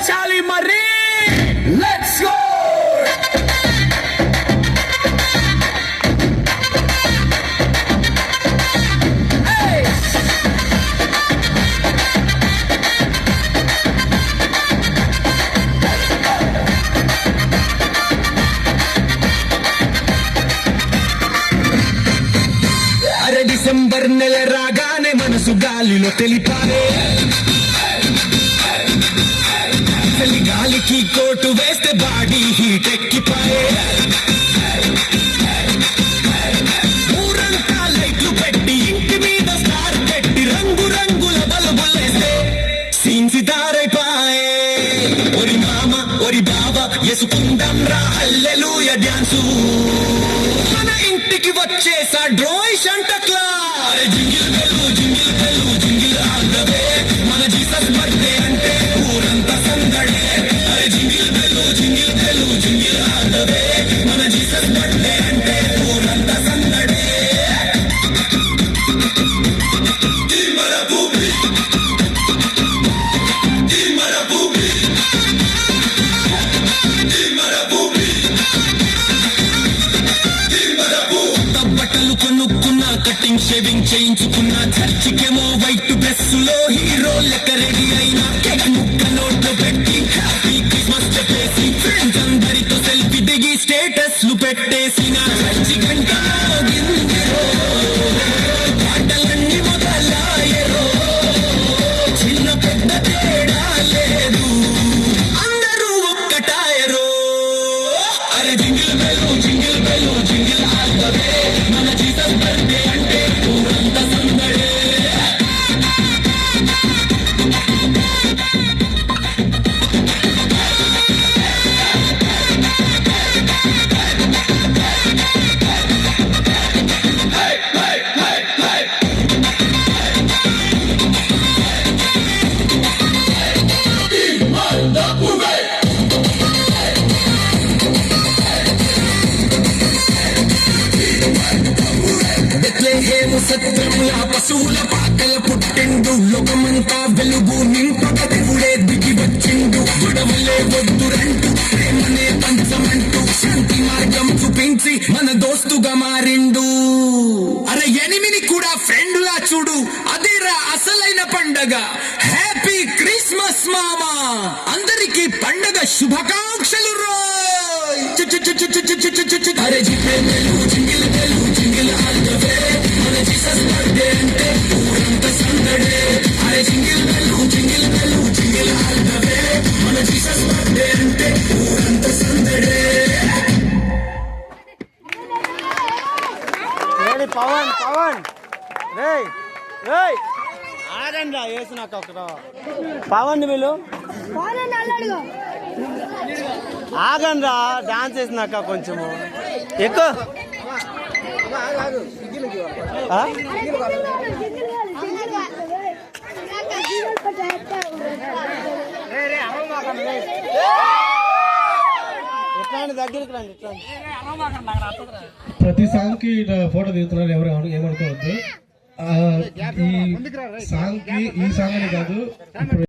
చాలి మరి let's go December నెల రాగానే మనసు గాలిలో తెలిపాలే చలి గాలికి కోటు వేస్తే బాడీ హీట్ ఎక్కిపాయే ఊరంతా లైట్లు పెట్టి ఇంటి మీద స్టార్ పెట్టి రంగు రంగుల బల్బులేస్తే సీన్ సితారైపాయే ఒరి మామ ఒరి బాబా ఎసుకుందాం రా హల్లెలూయా డాన్సు మన ఇంటికి వచ్చేసా డ్రోయ్ Santa Claus jingle bell jingle bell jingle all the way మన జీసస్ బర్త్డే అంటే ఊరంతా సందడే అరే jingle bell jingle bell jingle all the way మన జీసస్ బర్త్డే అంటే ఊరంతా సందడే మన భూమి మన భూమి మన భూమి బట్టలు కొనుక్కున్నా కటింగ్ షేవింగ్ చేయించుకున్నా చర్చికేమో వైట్ డ్రెస్ లో హీరో లెక్క రెడీ అయినా కేక్ ముక్క నోట్లో పెట్టి హ్యాపీ క్రిస్మస్ చెప్పేసి ఫ్రెండ్స్ అందరితో సెల్ఫీ దిగి స్టేటస్లు పెట్టేసిన చర్చి గంట మోగిందిరో పాటలన్నీ మొదలాయరో చిన్న పెద్ద తేడా లేదు అందరూ ఒక్కటాయరో అరే jingle bell jingle bell jingle all the way మన జీసస్ బర్త్డే అంటే ఊరంతా సందడే సత్రముల పశువుల పాకల పుట్టిండు లోకమంతా వెలుగు నింపక దేవుడే దిగి వచ్చిండు గొడవలే వద్దురంటూ ప్రేమనే పంచమంటూ శాంతి మార్గం చూపించి మన దోస్తుగా మారిండు అరే ఎనిమిది కూడా ఫ్రెండ్లా చూడు అదేరా అసలైన పండగ హ్యాపీ క్రిస్మస్ మామా అందరికీ పండగ శుభాకాంక్షలు రోయ్ అరే jingle bell jingle all the way మన జీసస్ బర్త్డే అంటే ఊరంతా సందడే అరే jingle bell jingle bell jingle all the way మన జీసస్ బర్త్డే అంటే ఊరంతా సందడే పవన్ పవన్ రేయ్ రేయ్ ఆగండి వేసినాక ఒకరు పవన్ వీళ్ళు ఆగండి డాన్స్ వేసినాక కొంచెము ఎక్కువ దగ్గరికి రండి ప్రతి సాంగ్ కి ఫోటో దిగుతున్నారు ఎవరు ఏమనుకోవద్దు ఈ సాంగ్ కి ఈ సాంగ్ అని కాదు.